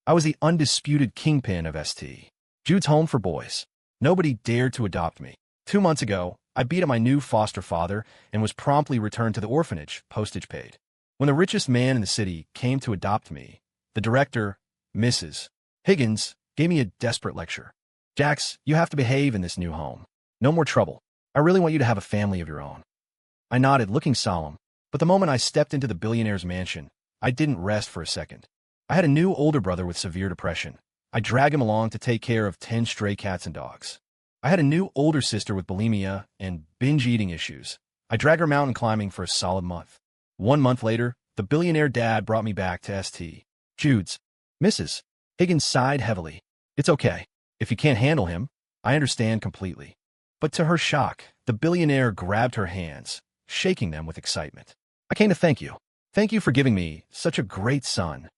I was the undisputed kingpin of ST. Jude's home for boys. Nobody dared to adopt me. 2 months ago, I beat up my new foster father and was promptly returned to the orphanage, postage paid. When the richest man in the city came to adopt me, the director, Mrs. Higgins, gave me a desperate lecture. Jax, you have to behave in this new home. No more trouble. I really want you to have a family of your own. I nodded, looking solemn, but the moment I stepped into the billionaire's mansion, I didn't rest for a second. I had a new older brother with severe depression. I dragged him along to take care of 10 stray cats and dogs. I had a new older sister with bulimia and binge-eating issues. I dragged her mountain climbing for a solid month. 1 month later, the billionaire dad brought me back to ST. Jude's. Mrs. Higgins sighed heavily. It's okay. If you can't handle him, I understand completely. But to her shock, the billionaire grabbed her hands, shaking them with excitement. I came to thank you. Thank you for giving me such a great son.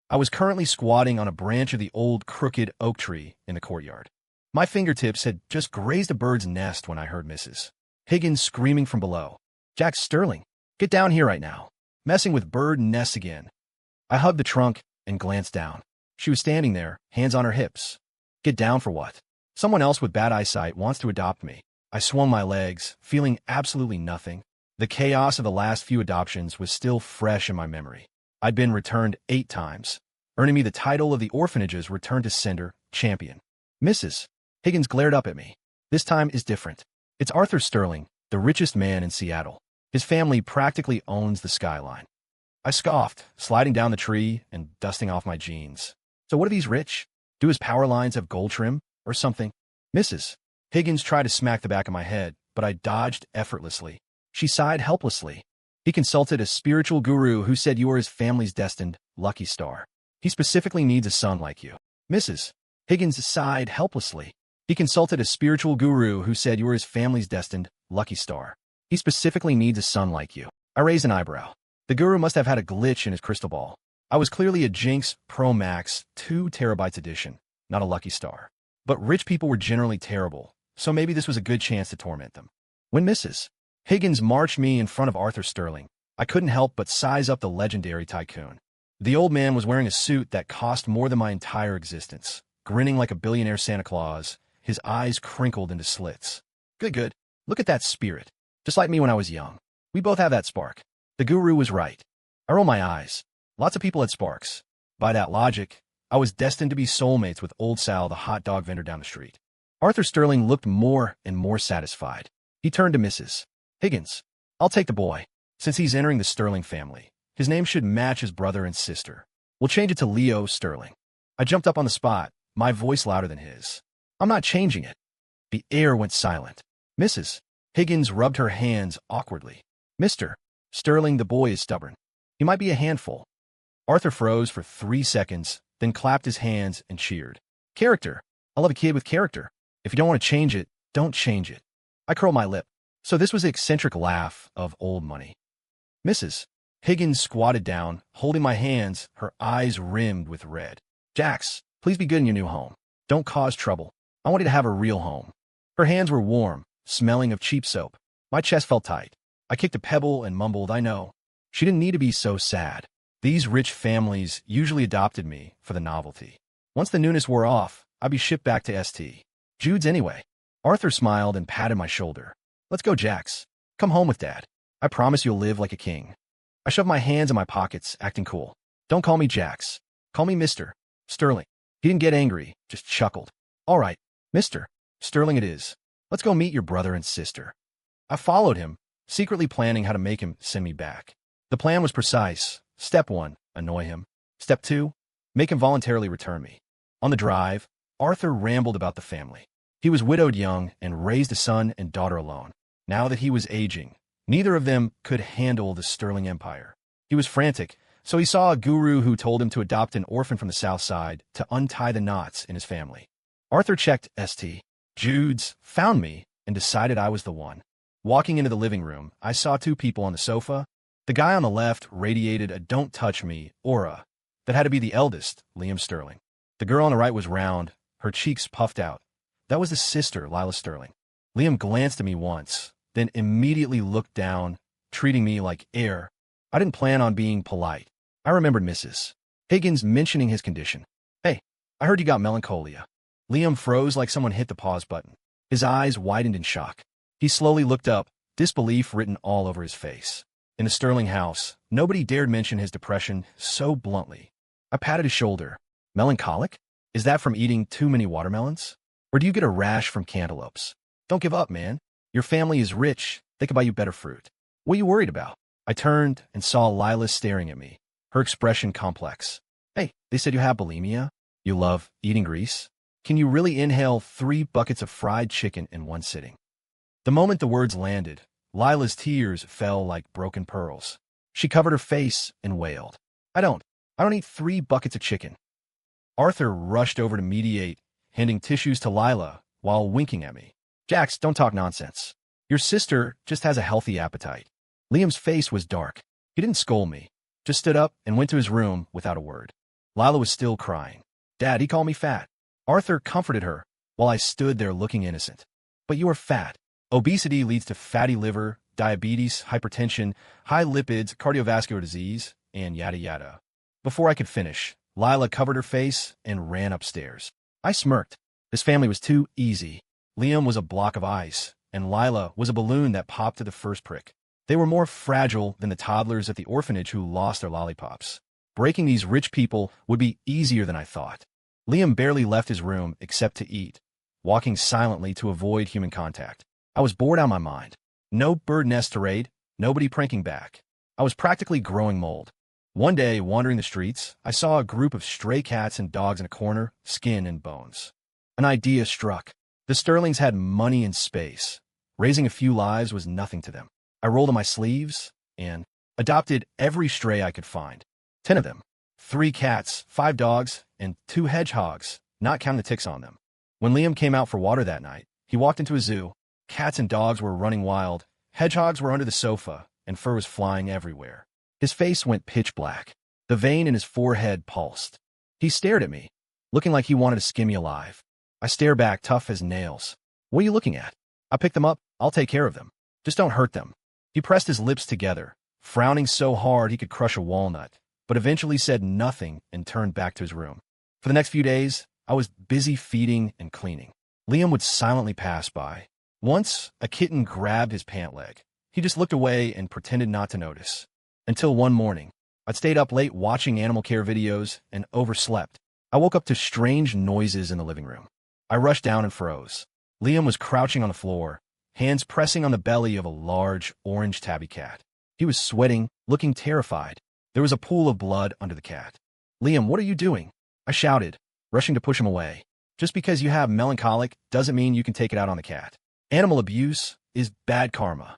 I was currently squatting on a branch of the old crooked oak tree in the courtyard. My fingertips had just grazed a bird's nest when I heard Mrs. Higgins screaming from below. Jack Sterling, get down here right now. Messing with bird nests again. I hugged the trunk and glanced down. She was standing there, hands on her hips. Get down for what? Someone else with bad eyesight wants to adopt me. I swung my legs, feeling absolutely nothing. The chaos of the last few adoptions was still fresh in my memory. I'd been returned 8 times, earning me the title of the orphanage's return to sender champion. Mrs. Higgins glared up at me. This time is different. It's Arthur Sterling, the richest man in Seattle. His family practically owns the skyline. I scoffed, sliding down the tree and dusting off my jeans. So what are these rich? Do his power lines have gold trim or something? Mrs. Higgins tried to smack the back of my head, but I dodged effortlessly. She sighed helplessly. He consulted a spiritual guru who said you are his family's destined lucky star. He specifically needs a son like you. Mrs. Higgins sighed helplessly. He consulted a spiritual guru who said you are his family's destined lucky star. He specifically needs a son like you. I raised an eyebrow. The guru must have had a glitch in his crystal ball. I was clearly a Jinx Pro Max 2 terabytes edition, not a lucky star. But rich people were generally terrible, so maybe this was a good chance to torment them. When Mrs. Higgins marched me in front of Arthur Sterling, I couldn't help but size up the legendary tycoon. The old man was wearing a suit that cost more than my entire existence, grinning like a billionaire Santa Claus, his eyes crinkled into slits. Good. Look at that spirit. Just like me when I was young. We both have that spark. The guru was right. I rolled my eyes. Lots of people had sparks. By that logic, I was destined to be soulmates with old Sal, the hot dog vendor down the street. Arthur Sterling looked more and more satisfied. He turned to Mrs. Higgins. I'll take the boy. Since he's entering the Sterling family, his name should match his brother and sister. We'll change it to Leo Sterling. I jumped up on the spot, my voice louder than his. I'm not changing it. The air went silent. Mrs. Higgins rubbed her hands awkwardly. Mr. Sterling, the boy is stubborn. He might be a handful. Arthur froze for 3 seconds, then clapped his hands and cheered. Character. I love a kid with character. If you don't want to change it, don't change it. I curled my lip. So this was the eccentric laugh of old money. Mrs. Higgins squatted down, holding my hands, her eyes rimmed with red. Jax, please be good in your new home. Don't cause trouble. I want you to have a real home. Her hands were warm, smelling of cheap soap. My chest felt tight. I kicked a pebble and mumbled, I know. She didn't need to be so sad. These rich families usually adopted me for the novelty. Once the newness wore off, I'd be shipped back to ST. Jude's anyway. Arthur smiled and patted my shoulder. Let's go, Jax. Come home with Dad. I promise you'll live like a king. I shoved my hands in my pockets, acting cool. Don't call me Jax. Call me Mr. Sterling. He didn't get angry, just chuckled. All right, Mr. Sterling it is. Let's go meet your brother and sister. I followed him, secretly planning how to make him send me back. The plan was precise. Step 1, annoy him. Step 2, make him voluntarily return me. On the drive, Arthur rambled about the family. He was widowed young and raised a son and daughter alone. Now that he was aging, neither of them could handle the Sterling Empire. He was frantic, so he saw a guru who told him to adopt an orphan from the South Side to untie the knots in his family. Arthur checked ST. Jude's, found me, and decided I was the one. Walking into the living room, I saw 2 people on the sofa. The guy on the left radiated a don't touch me aura. That had to be the eldest, Liam Sterling. The girl on the right was round, her cheeks puffed out. That was the sister, Lila Sterling. Liam glanced at me once, then immediately looked down, treating me like air. I didn't plan on being polite. I remembered Mrs. Higgins mentioning his condition. Hey, I heard you got melancholia. Liam froze like someone hit the pause button. His eyes widened in shock. He slowly looked up, disbelief written all over his face. In the Sterling house, nobody dared mention his depression so bluntly. I patted his shoulder. Melancholic? Is that from eating too many watermelons? Or do you get a rash from cantaloupes? Don't give up, man. Your family is rich. They could buy you better fruit. What are you worried about? I turned and saw Lila staring at me, her expression complex. Hey, they said you have bulimia? You love eating grease? Can you really inhale 3 buckets of fried chicken in one sitting? The moment the words landed, Lila's tears fell like broken pearls. She covered her face and wailed. I don't eat 3 buckets of chicken. Arthur rushed over to mediate, handing tissues to Lila while winking at me. Jax, don't talk nonsense. Your sister just has a healthy appetite. Liam's face was dark. He didn't scold me, just stood up and went to his room without a word. Lila was still crying. Dad, he called me fat. Arthur comforted her while I stood there looking innocent. But you are fat. Obesity leads to fatty liver, diabetes, hypertension, high lipids, cardiovascular disease, and yada yada. Before I could finish, Lila covered her face and ran upstairs. I smirked. This family was too easy. Liam was a block of ice, and Lila was a balloon that popped to the first prick. They were more fragile than the toddlers at the orphanage who lost their lollipops. Breaking these rich people would be easier than I thought. Liam barely left his room except to eat, walking silently to avoid human contact. I was bored out of my mind. No bird nest to raid, nobody pranking back. I was practically growing mold. One day, wandering the streets, I saw a group of stray cats and dogs in a corner, skin and bones. An idea struck. The Sterlings had money and space. Raising a few lives was nothing to them. I rolled in my sleeves and adopted every stray I could find. 10 of them. 3 cats, 5 dogs, and 2 hedgehogs, not counting the ticks on them. When Liam came out for water that night, he walked into a zoo. Cats and dogs were running wild. Hedgehogs were under the sofa, and fur was flying everywhere. His face went pitch black. The vein in his forehead pulsed. He stared at me, looking like he wanted to skin me alive. I stared back, tough as nails. What are you looking at? I picked them up. I'll take care of them. Just don't hurt them. He pressed his lips together, frowning so hard he could crush a walnut, but eventually said nothing and turned back to his room. For the next few days, I was busy feeding and cleaning. Liam would silently pass by. Once, a kitten grabbed his pant leg. He just looked away and pretended not to notice. Until one morning, I'd stayed up late watching animal care videos and overslept. I woke up to strange noises in the living room. I rushed down and froze. Liam was crouching on the floor, hands pressing on the belly of a large, orange tabby cat. He was sweating, looking terrified. There was a pool of blood under the cat. Liam, what are you doing? I shouted, rushing to push him away. Just because you have melancholic doesn't mean you can take it out on the cat. Animal abuse is bad karma.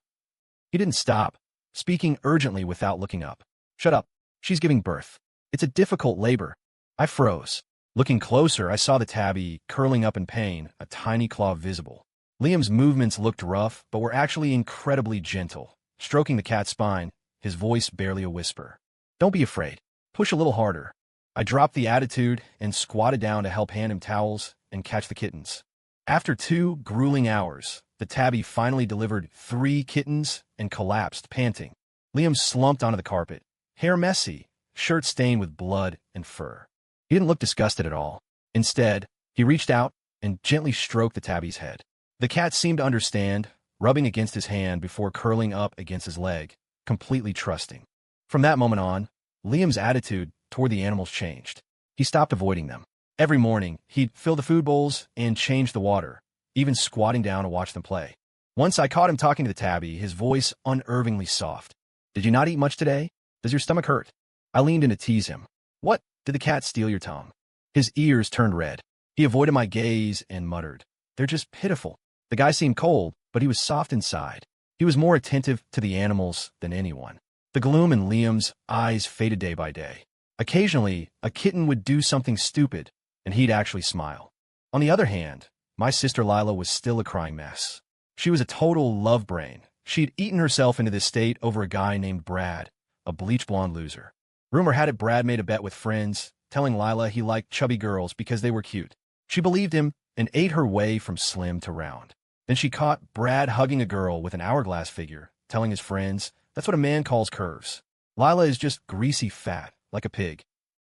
He didn't stop, speaking urgently without looking up. Shut up. She's giving birth. It's a difficult labor. I froze. Looking closer, I saw the tabby curling up in pain, a tiny claw visible. Liam's movements looked rough, but were actually incredibly gentle, stroking the cat's spine, his voice barely a whisper. Don't be afraid. Push a little harder. I dropped the attitude and squatted down to help hand him towels and catch the kittens. After 2 grueling hours, the tabby finally delivered 3 kittens and collapsed, panting. Liam slumped onto the carpet, hair messy, shirt stained with blood and fur. He didn't look disgusted at all. Instead, he reached out and gently stroked the tabby's head. The cat seemed to understand, rubbing against his hand before curling up against his leg, completely trusting. From that moment on, Liam's attitude toward the animals changed. He stopped avoiding them. Every morning, he'd fill the food bowls and change the water, even squatting down to watch them play. Once I caught him talking to the tabby, his voice unnervingly soft. Did you not eat much today? Does your stomach hurt? I leaned in to tease him. What? Did the cat steal your tongue? His ears turned red. He avoided my gaze and muttered. They're just pitiful. The guy seemed cold, but he was soft inside. He was more attentive to the animals than anyone. The gloom in Liam's eyes faded day by day. Occasionally, a kitten would do something stupid, and he'd actually smile. On the other hand, my sister Lila was still a crying mess. She was a total love brain. She'd eaten herself into this state over a guy named Brad, a bleach blonde loser. Rumor had it Brad made a bet with friends, telling Lila he liked chubby girls because they were cute. She believed him and ate her way from slim to round. Then she caught Brad hugging a girl with an hourglass figure, telling his friends, that's what a man calls curves. Lila is just greasy fat, like a pig.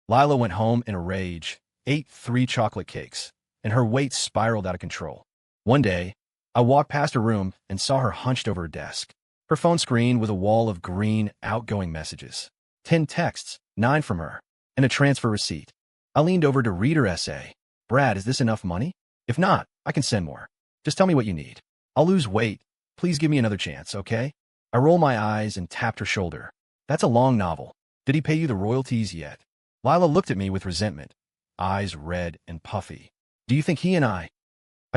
Lila went home in a rage, ate 3 chocolate cakes, and her weight spiraled out of control. One day, I walked past her room and saw her hunched over her desk. Her phone screen was a wall of green, outgoing messages. 10 texts, 9 from her, and a transfer receipt. I leaned over to read her essay. Brad, is this enough money? If not, I can send more. Just tell me what you need. I'll lose weight. Please give me another chance, okay? I rolled my eyes and tapped her shoulder. That's a long novel. Did he pay you the royalties yet? Lila looked at me with resentment, eyes red and puffy. Do you think he and I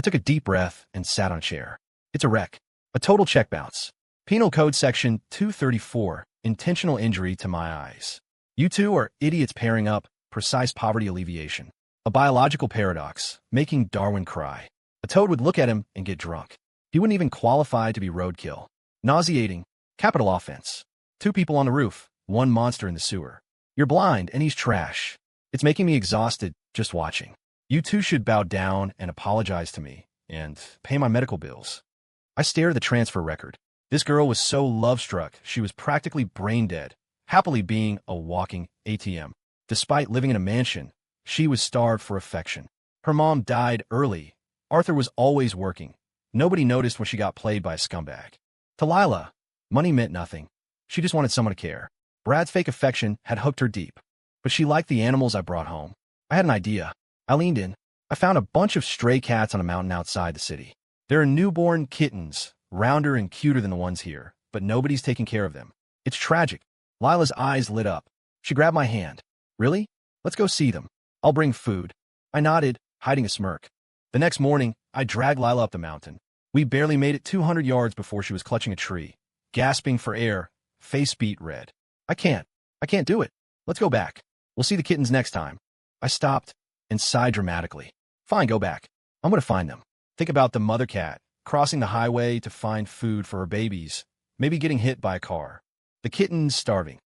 took a deep breath and sat on a chair. It's a wreck. A total check bounce. Penal Code Section 234, intentional injury to my eyes. You two are idiots pairing up, precise poverty alleviation. A biological paradox, making Darwin cry. A toad would look at him and get drunk. He wouldn't even qualify to be roadkill. Nauseating. Capital offense. 2 people on the roof, 1 monster in the sewer. You're blind and he's trash. It's making me exhausted just watching. You two should bow down and apologize to me and pay my medical bills. I stared at the transfer record. This girl was so love-struck, she was practically brain-dead, happily being a walking ATM. Despite living in a mansion, she was starved for affection. Her mom died early. Arthur was always working. Nobody noticed when she got played by a scumbag. To Lila, money meant nothing. She just wanted someone to care. Brad's fake affection had hooked her deep, but she liked the animals I brought home. I had an idea. I leaned in. I found a bunch of stray cats on a mountain outside the city. There are newborn kittens, rounder and cuter than the ones here, but nobody's taking care of them. It's tragic. Lila's eyes lit up. She grabbed my hand. Really? Let's go see them. I'll bring food. I nodded, hiding a smirk. The next morning, I dragged Lila up the mountain. We barely made it 200 yards before she was clutching a tree, gasping for air, face beet red. I can't do it. Let's go back. We'll see the kittens next time. I stopped and sighed dramatically. Fine, go back. I'm going to find them. Think about the mother cat, crossing the highway to find food for her babies, maybe getting hit by a car. The kittens starving.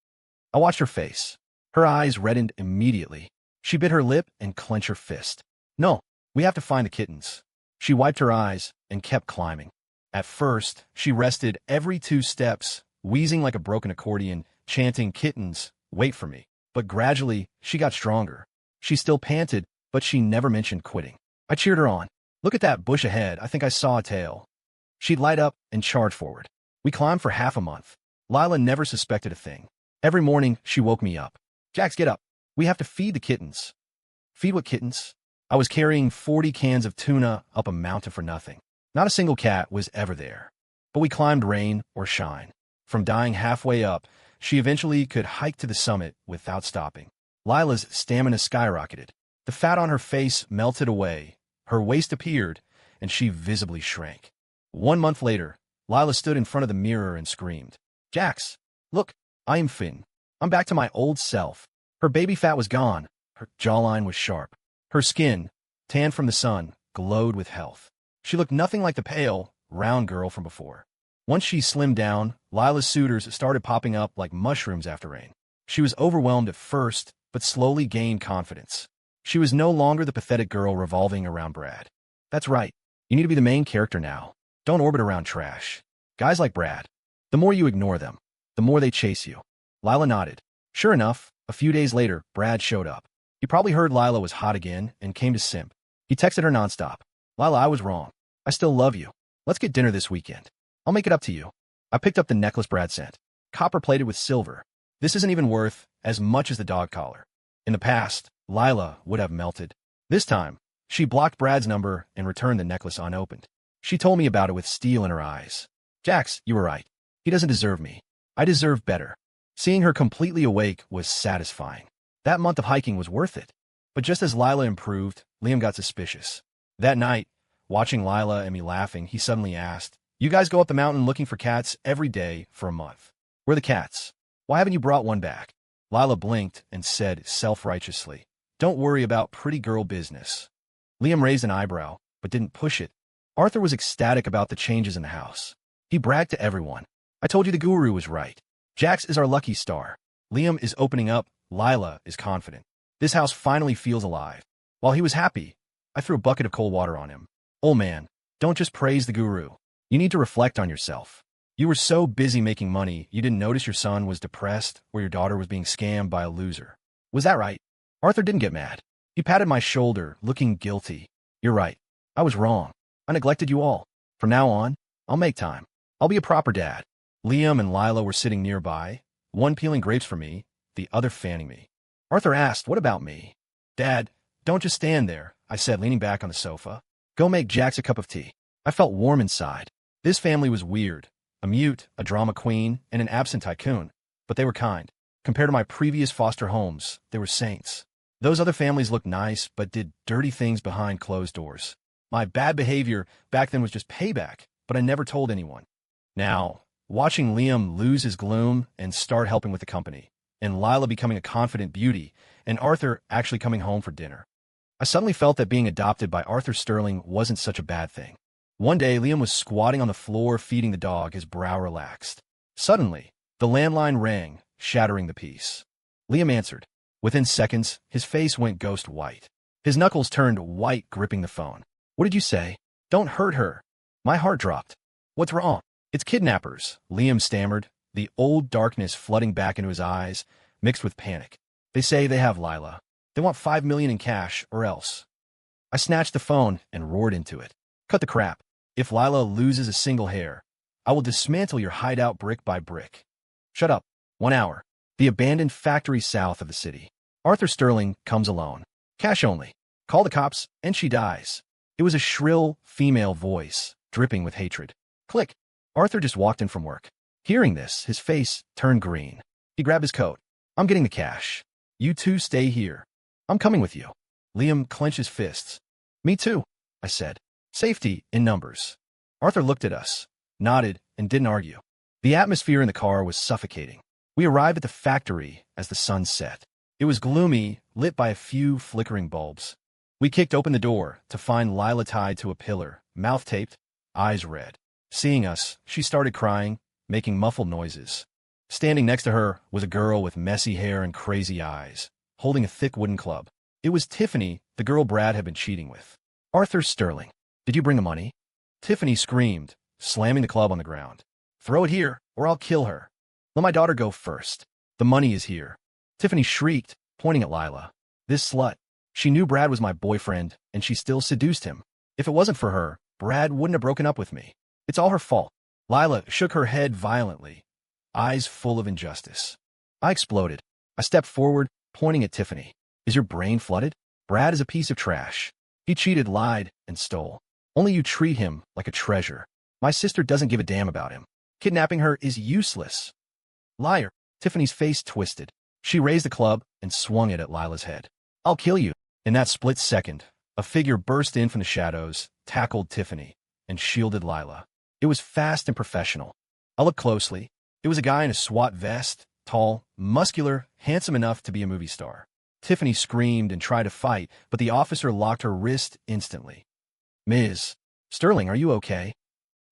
I watched her face. Her eyes reddened immediately. She bit her lip and clenched her fist. No, we have to find the kittens. She wiped her eyes and kept climbing. At first, she rested every 2 steps, wheezing like a broken accordion, chanting, "Kittens, wait for me." But gradually, she got stronger. She still panted, but she never mentioned quitting. I cheered her on. Look at that bush ahead. I think I saw a tail. She'd light up and charge forward. We climbed for half a month. Lila never suspected a thing. Every morning, she woke me up. Jax, get up. We have to feed the kittens. Feed what kittens? I was carrying 40 cans of tuna up a mountain for nothing. Not a single cat was ever there. But we climbed rain or shine. From dying halfway up, she eventually could hike to the summit without stopping. Lila's stamina skyrocketed. The fat on her face melted away, her waist appeared, and she visibly shrank. 1 month later, Lila stood in front of the mirror and screamed, "Jax, look, I am Finn. I'm back to my old self." Her baby fat was gone. Her jawline was sharp. Her skin, tanned from the sun, glowed with health. She looked nothing like the pale, round girl from before. Once she slimmed down, Lila's suitors started popping up like mushrooms after rain. She was overwhelmed at first, but slowly gained confidence. She was no longer the pathetic girl revolving around Brad. That's right. You need to be the main character now. Don't orbit around trash. Guys like Brad. The more you ignore them, the more they chase you. Lila nodded. Sure enough, a few days later, Brad showed up. He probably heard Lila was hot again and came to simp. He texted her nonstop. Lila, I was wrong. I still love you. Let's get dinner this weekend. I'll make it up to you. I picked up the necklace Brad sent. Copper-plated with silver. This isn't even worth as much as the dog collar. In the past, Lila would have melted. This time, she blocked Brad's number and returned the necklace unopened. She told me about it with steel in her eyes. Jax, you were right. He doesn't deserve me. I deserve better. Seeing her completely awake was satisfying. That month of hiking was worth it. But just as Lila improved, Liam got suspicious. That night, watching Lila and me laughing, he suddenly asked, "You guys go up the mountain looking for cats every day for a month. Where are the cats? Why haven't you brought one back?" Lila blinked and said self-righteously, "Don't worry about pretty girl business." Liam raised an eyebrow, but didn't push it. Arthur was ecstatic about the changes in the house. He bragged to everyone. "I told you the guru was right. Jax is our lucky star. Liam is opening up. Lila is confident. This house finally feels alive." While he was happy, I threw a bucket of cold water on him. "Old man, don't just praise the guru. You need to reflect on yourself. You were so busy making money, you didn't notice your son was depressed or your daughter was being scammed by a loser. Was that right?" Arthur didn't get mad. He patted my shoulder, looking guilty. You're right. I was wrong. I neglected you all. From now on, I'll make time. I'll be a proper dad. Liam and Lila were sitting nearby, one peeling grapes for me, the other fanning me. Arthur asked, what about me? Dad, don't just stand there, I said, leaning back on the sofa. Go make Jax a cup of tea. I felt warm inside. This family was weird. A mute, a drama queen, and an absent tycoon. But they were kind. Compared to my previous foster homes, they were saints. Those other families looked nice, but did dirty things behind closed doors. My bad behavior back then was just payback, but I never told anyone. Now, watching Liam lose his gloom and start helping with the company, and Lila becoming a confident beauty, and Arthur actually coming home for dinner, I suddenly felt that being adopted by Arthur Sterling wasn't such a bad thing. One day, Liam was squatting on the floor feeding the dog, his brow relaxed. Suddenly, the landline rang, shattering the peace. Liam answered. Within seconds, his face went ghost white. His knuckles turned white, gripping the phone. What did you say? Don't hurt her. My heart dropped. What's wrong? It's kidnappers, Liam stammered, the old darkness flooding back into his eyes, mixed with panic. They say they have Lila. They want $5 million in cash, or else. I snatched the phone and roared into it. Cut the crap. If Lila loses a single hair, I will dismantle your hideout brick by brick. Shut up. 1 hour. The abandoned factory south of the city. Arthur Sterling comes alone. Cash only. Call the cops, and she dies. It was a shrill, female voice, dripping with hatred. Click. Arthur just walked in from work. Hearing this, his face turned green. He grabbed his coat. I'm getting the cash. You two stay here. I'm coming with you. Liam clenched his fists. Me too, I said. Safety in numbers. Arthur looked at us, nodded, and didn't argue. The atmosphere in the car was suffocating. We arrived at the factory as the sun set. It was gloomy, lit by a few flickering bulbs. We kicked open the door to find Lila tied to a pillar, mouth taped, eyes red. Seeing us, she started crying, making muffled noises. Standing next to her was a girl with messy hair and crazy eyes, holding a thick wooden club. It was Tiffany, the girl Brad had been cheating with. Arthur Sterling. Did you bring the money? Tiffany screamed, slamming the club on the ground. Throw it here, or I'll kill her. Let my daughter go first. The money is here. Tiffany shrieked, pointing at Lila. This slut. She knew Brad was my boyfriend, and she still seduced him. If it wasn't for her, Brad wouldn't have broken up with me. It's all her fault. Lila shook her head violently, eyes full of injustice. I exploded. I stepped forward, pointing at Tiffany. Is your brain flooded? Brad is a piece of trash. He cheated, lied, and stole. Only you treat him like a treasure. My sister doesn't give a damn about him. Kidnapping her is useless. Liar. Tiffany's face twisted. She raised the club and swung it at Lila's head. I'll kill you. In that split second, a figure burst in from the shadows, tackled Tiffany, and shielded Lila. It was fast and professional. I looked closely. It was a guy in a SWAT vest, tall, muscular, handsome enough to be a movie star. Tiffany screamed and tried to fight, but the officer locked her wrist instantly. Ms. Sterling, are you okay?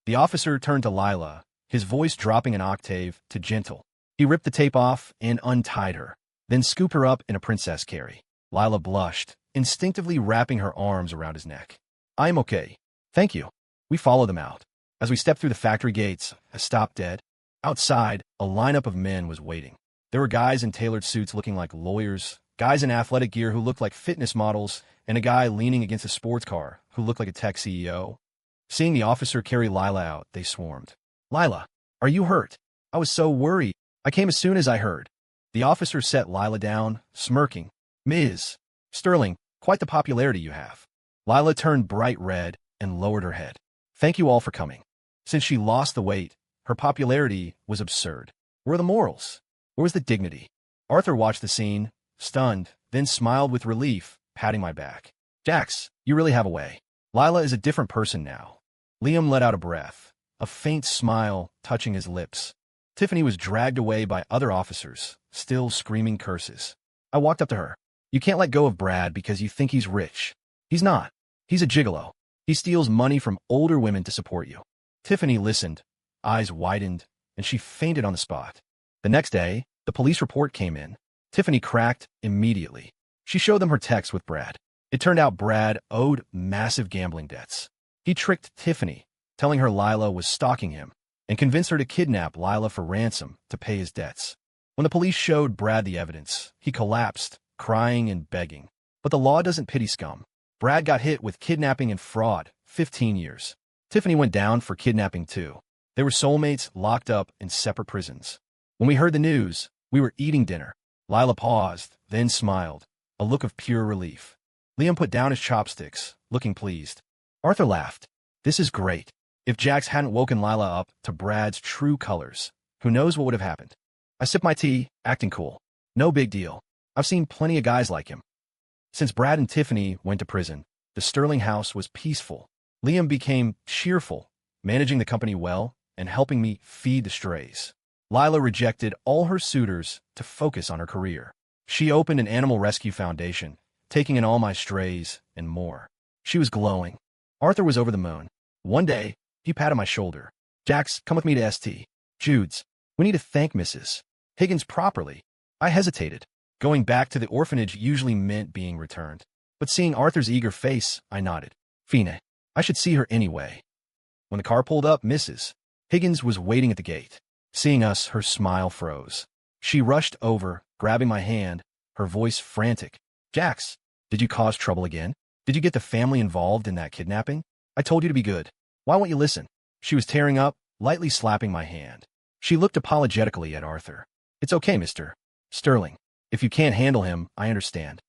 The officer turned to Lila, his voice dropping an octave to gentle. He ripped the tape off and untied her, then scooped her up in a princess carry. Lila blushed, instinctively wrapping her arms around his neck. I'm okay. Thank you. We followed them out. As we stepped through the factory gates, I stopped dead. Outside, a lineup of men was waiting. There were guys in tailored suits looking like lawyers, guys in athletic gear who looked like fitness models, and a guy leaning against a sports car who looked like a tech CEO. Seeing the officer carry Lila out, they swarmed. Lila, are you hurt? I was so worried. I came as soon as I heard. The officer set Lila down, smirking. Ms. Sterling, quite the popularity you have. Lila turned bright red and lowered her head. Thank you all for coming. Since she lost the weight, her popularity was absurd. Where are the morals? Where was the dignity? Arthur watched the scene, stunned, then smiled with relief, patting my back. Jax, you really have a way. Lila is a different person now. Liam let out a breath, a faint smile touching his lips. Tiffany was dragged away by other officers, still screaming curses. I walked up to her. You can't let go of Brad because you think he's rich. He's not. He's a gigolo. He steals money from older women to support you. Tiffany listened, eyes widened, and she fainted on the spot. The next day, the police report came in. Tiffany cracked immediately. She showed them her text with Brad. It turned out Brad owed massive gambling debts. He tricked Tiffany, telling her Lila was stalking him, and convinced her to kidnap Lila for ransom to pay his debts. When the police showed Brad the evidence, he collapsed, crying and begging. But the law doesn't pity scum. Brad got hit with kidnapping and fraud, 15 years. Tiffany went down for kidnapping too. They were soulmates locked up in separate prisons. When we heard the news, we were eating dinner. Lila paused, then smiled, a look of pure relief. Liam put down his chopsticks, looking pleased. Arthur laughed. This is great. If Jax hadn't woken Lila up to Brad's true colors, who knows what would have happened? I sipped my tea, acting cool. No big deal. I've seen plenty of guys like him. Since Brad and Tiffany went to prison, the Sterling house was peaceful. Liam became cheerful, managing the company well and helping me feed the strays. Lila rejected all her suitors to focus on her career. She opened an animal rescue foundation, taking in all my strays and more. She was glowing. Arthur was over the moon. One day, he patted my shoulder. Jax, come with me to St. Jude's. We need to thank Mrs. Higgins properly. I hesitated. Going back to the orphanage usually meant being returned. But seeing Arthur's eager face, I nodded. Fine. I should see her anyway. When the car pulled up, Mrs. Higgins was waiting at the gate. Seeing us, her smile froze. She rushed over, grabbing my hand, her voice frantic. Jax, did you cause trouble again? Did you get the family involved in that kidnapping? I told you to be good. Why won't you listen? She was tearing up, lightly slapping my hand. She looked apologetically at Arthur. It's okay, Mr. Sterling. If you can't handle him, I understand.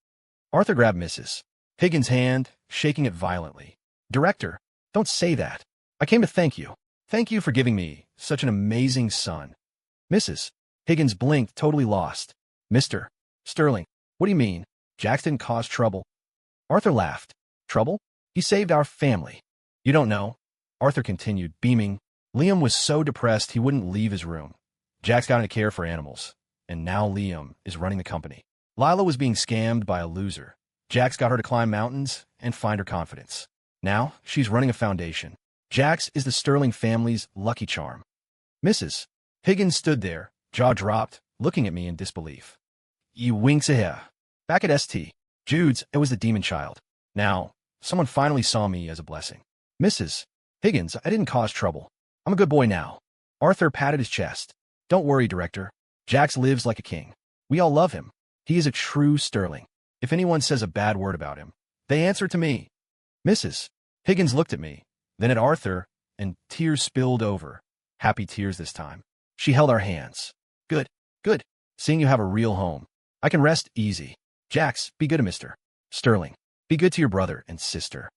Arthur grabbed Mrs. Higgins' hand, shaking it violently. Director, don't say that. I came to thank you. Thank you for giving me such an amazing son. Mrs. Higgins blinked, totally lost. Mr. Sterling, what do you mean? Jax didn't cause trouble. Arthur laughed. Trouble? He saved our family. You don't know. Arthur continued, beaming. Liam was so depressed he wouldn't leave his room. Jax got into care for animals, and now Liam is running the company. Lila was being scammed by a loser. Jax got her to climb mountains and find her confidence. Now, she's running a foundation. Jax is the Sterling family's lucky charm. Mrs. Higgins stood there, jaw dropped, looking at me in disbelief. You winks ahead. Back at St. Jude's, it was the demon child. Now, someone finally saw me as a blessing. Mrs. Higgins, I didn't cause trouble. I'm a good boy now. Arthur patted his chest. Don't worry, Director. Jax lives like a king. We all love him. He is a true Sterling. If anyone says a bad word about him, they answer to me. Mrs. Higgins looked at me, then at Arthur, and tears spilled over. Happy tears this time. She held our hands. Good, good. Seeing you have a real home. I can rest easy. Jax, be good to Mr. Sterling. Be good to your brother and sister.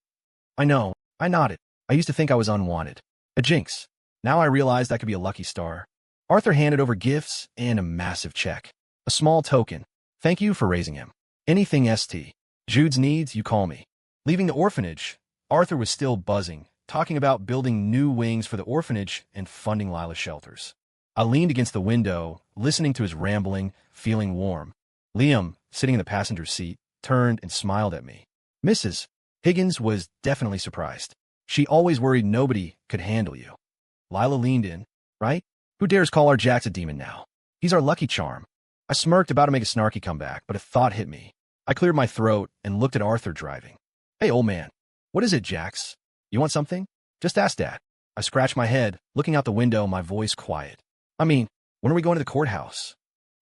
I know. I nodded. I used to think I was unwanted. A jinx. Now I realized I could be a lucky star. Arthur handed over gifts and a massive check. A small token. Thank you for raising him. Anything St. Jude's needs, you call me. Leaving the orphanage, Arthur was still buzzing, talking about building new wings for the orphanage and funding Lila's shelters. I leaned against the window, listening to his rambling, feeling warm. Liam, sitting in the passenger seat, turned and smiled at me. Mrs. Higgins was definitely surprised. She always worried nobody could handle you. Lila leaned in. Right? Who dares call our Jax a demon now? He's our lucky charm. I smirked, about to make a snarky comeback, but a thought hit me. I cleared my throat and looked at Arthur driving. Hey, old man. What is it, Jax? You want something? Just ask Dad. I scratched my head, looking out the window, my voice quiet. I mean, when are we going to the courthouse?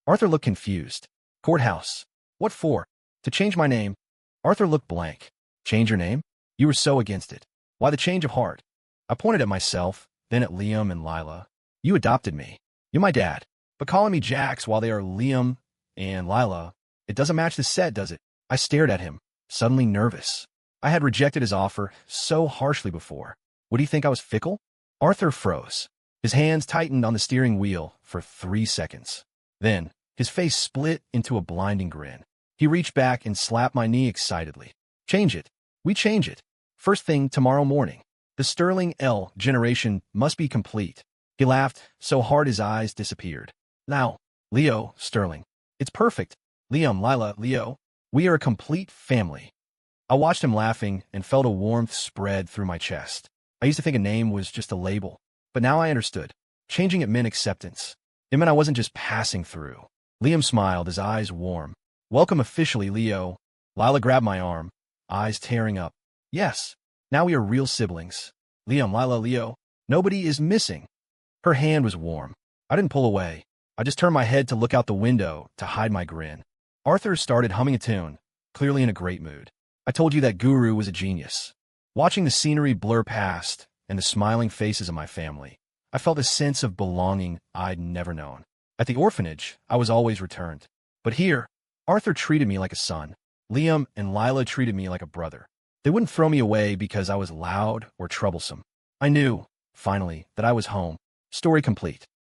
Arthur looked confused. Courthouse? What for? To change my name. Arthur looked blank. Change your name? You were so against it. Why the change of heart? I pointed at myself, then at Liam and Lila. You adopted me. You're my dad. But calling me Jax while they are Liam and Lila, it doesn't match the set, does it? I stared at him, suddenly nervous. I had rejected his offer so harshly before. Would he think I was fickle? Arthur froze. His hands tightened on the steering wheel for 3 seconds. Then, his face split into a blinding grin. He reached back and slapped my knee excitedly. Change it. We change it. First thing tomorrow morning. The Sterling L generation must be complete. He laughed so hard his eyes disappeared. Now, Leo, Sterling. It's perfect. Liam, Lila, Leo. We are a complete family. I watched him laughing and felt a warmth spread through my chest. I used to think a name was just a label, but now I understood. Changing it meant acceptance. It meant I wasn't just passing through. Liam smiled, his eyes warm. Welcome officially, Leo. Lila grabbed my arm, eyes tearing up. Yes, now we are real siblings. Liam, Lila, Leo. Nobody is missing. Her hand was warm. I didn't pull away. I just turned my head to look out the window to hide my grin. Arthur started humming a tune, clearly in a great mood. I told you that Guru was a genius. Watching the scenery blur past and the smiling faces of my family, I felt a sense of belonging I'd never known. At the orphanage, I was always returned. But here, Arthur treated me like a son. Liam and Lila treated me like a brother. They wouldn't throw me away because I was loud or troublesome. I knew, finally, that I was home. Story complete.